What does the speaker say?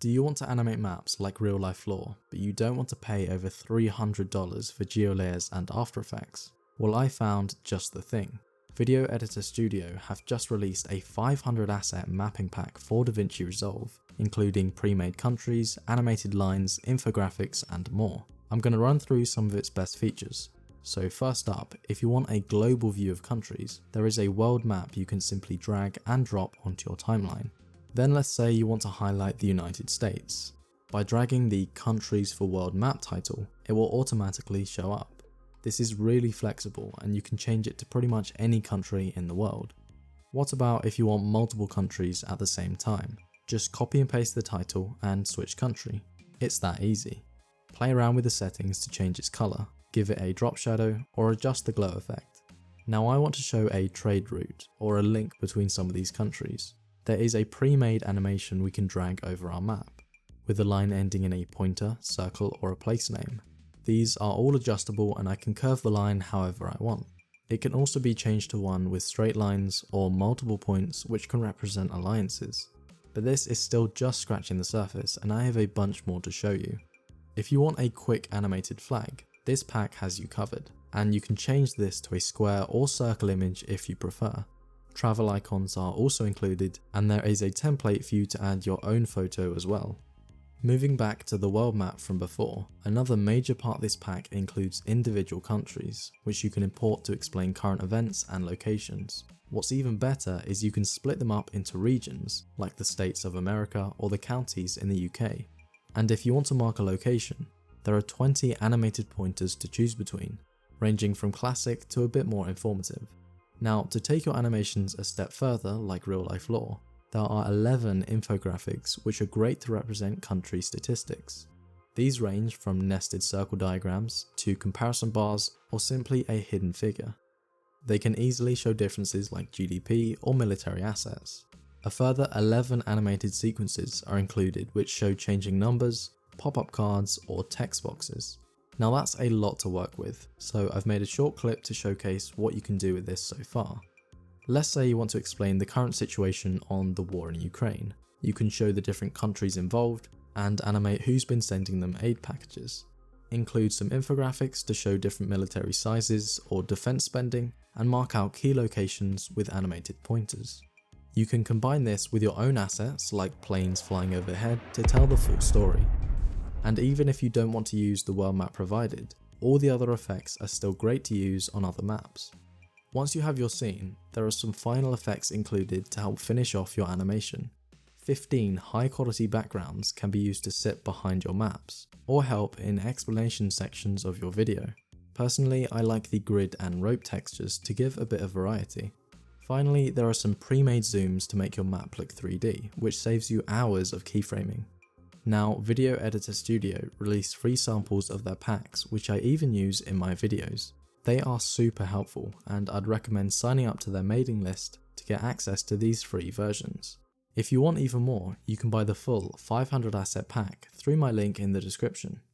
Do you want to animate maps like real life lore, but you don't want to pay over $300 for geolayers and After Effects? Well, I found just the thing. Video Editor Studio have just released a 500 asset mapping pack for Davinci Resolve, including pre-made countries, animated lines, infographics, and more. I'm going to run through some of its best features. So first up, if you want a global view of countries, there is a world map you can simply drag and drop onto your timeline. Then let's say you want to highlight the United States. By dragging the Countries for World Map title, it will automatically show up. This is really flexible and you can change it to pretty much any country in the world. What about if you want multiple countries at the same time? Just copy and paste the title and switch country. It's that easy. Play around with the settings to change its colour, give it a drop shadow, or adjust the glow effect. Now I want to show a trade route or a link between some of these countries. There is a pre-made animation we can drag over our map, with a line ending in a pointer, circle, or a place name. These are all adjustable and I can curve the line however I want. It can also be changed to one with straight lines or multiple points which can represent alliances. But this is still just scratching the surface and I have a bunch more to show you. If you want a quick animated flag, this pack has you covered, and you can change this to a square or circle image if you prefer. Travel icons are also included, and there is a template for you to add your own photo as well. Moving back to the world map from before, another major part of this pack includes individual countries, which you can import to explain current events and locations. What's even better is you can split them up into regions, like the states of America or the counties in the UK. And if you want to mark a location, there are 20 animated pointers to choose between, ranging from classic to a bit more informative. Now, to take your animations a step further, like real life lore, there are 11 infographics which are great to represent country statistics. These range from nested circle diagrams to comparison bars or simply a hidden figure. They can easily show differences like GDP or military assets. A further 11 animated sequences are included which show changing numbers, pop-up cards, or text boxes. Now that's a lot to work with, so I've made a short clip to showcase what you can do with this so far. Let's say you want to explain the current situation on the war in Ukraine. You can show the different countries involved and animate who's been sending them aid packages. Include some infographics to show different military sizes or defense spending, and mark out key locations with animated pointers. You can combine this with your own assets like planes flying overhead to tell the full story. And even if you don't want to use the world map provided, all the other effects are still great to use on other maps. Once you have your scene, there are some final effects included to help finish off your animation. 15 high quality backgrounds can be used to sit behind your maps, or help in explanation sections of your video. Personally, I like the grid and rope textures to give a bit of variety. Finally, there are some pre-made zooms to make your map look 3D, which saves you hours of keyframing. Now, Video Editor Studio released free samples of their packs, which I even use in my videos. They are super helpful, and I'd recommend signing up to their mailing list to get access to these free versions. If you want even more, you can buy the full 500 asset pack through my link in the description.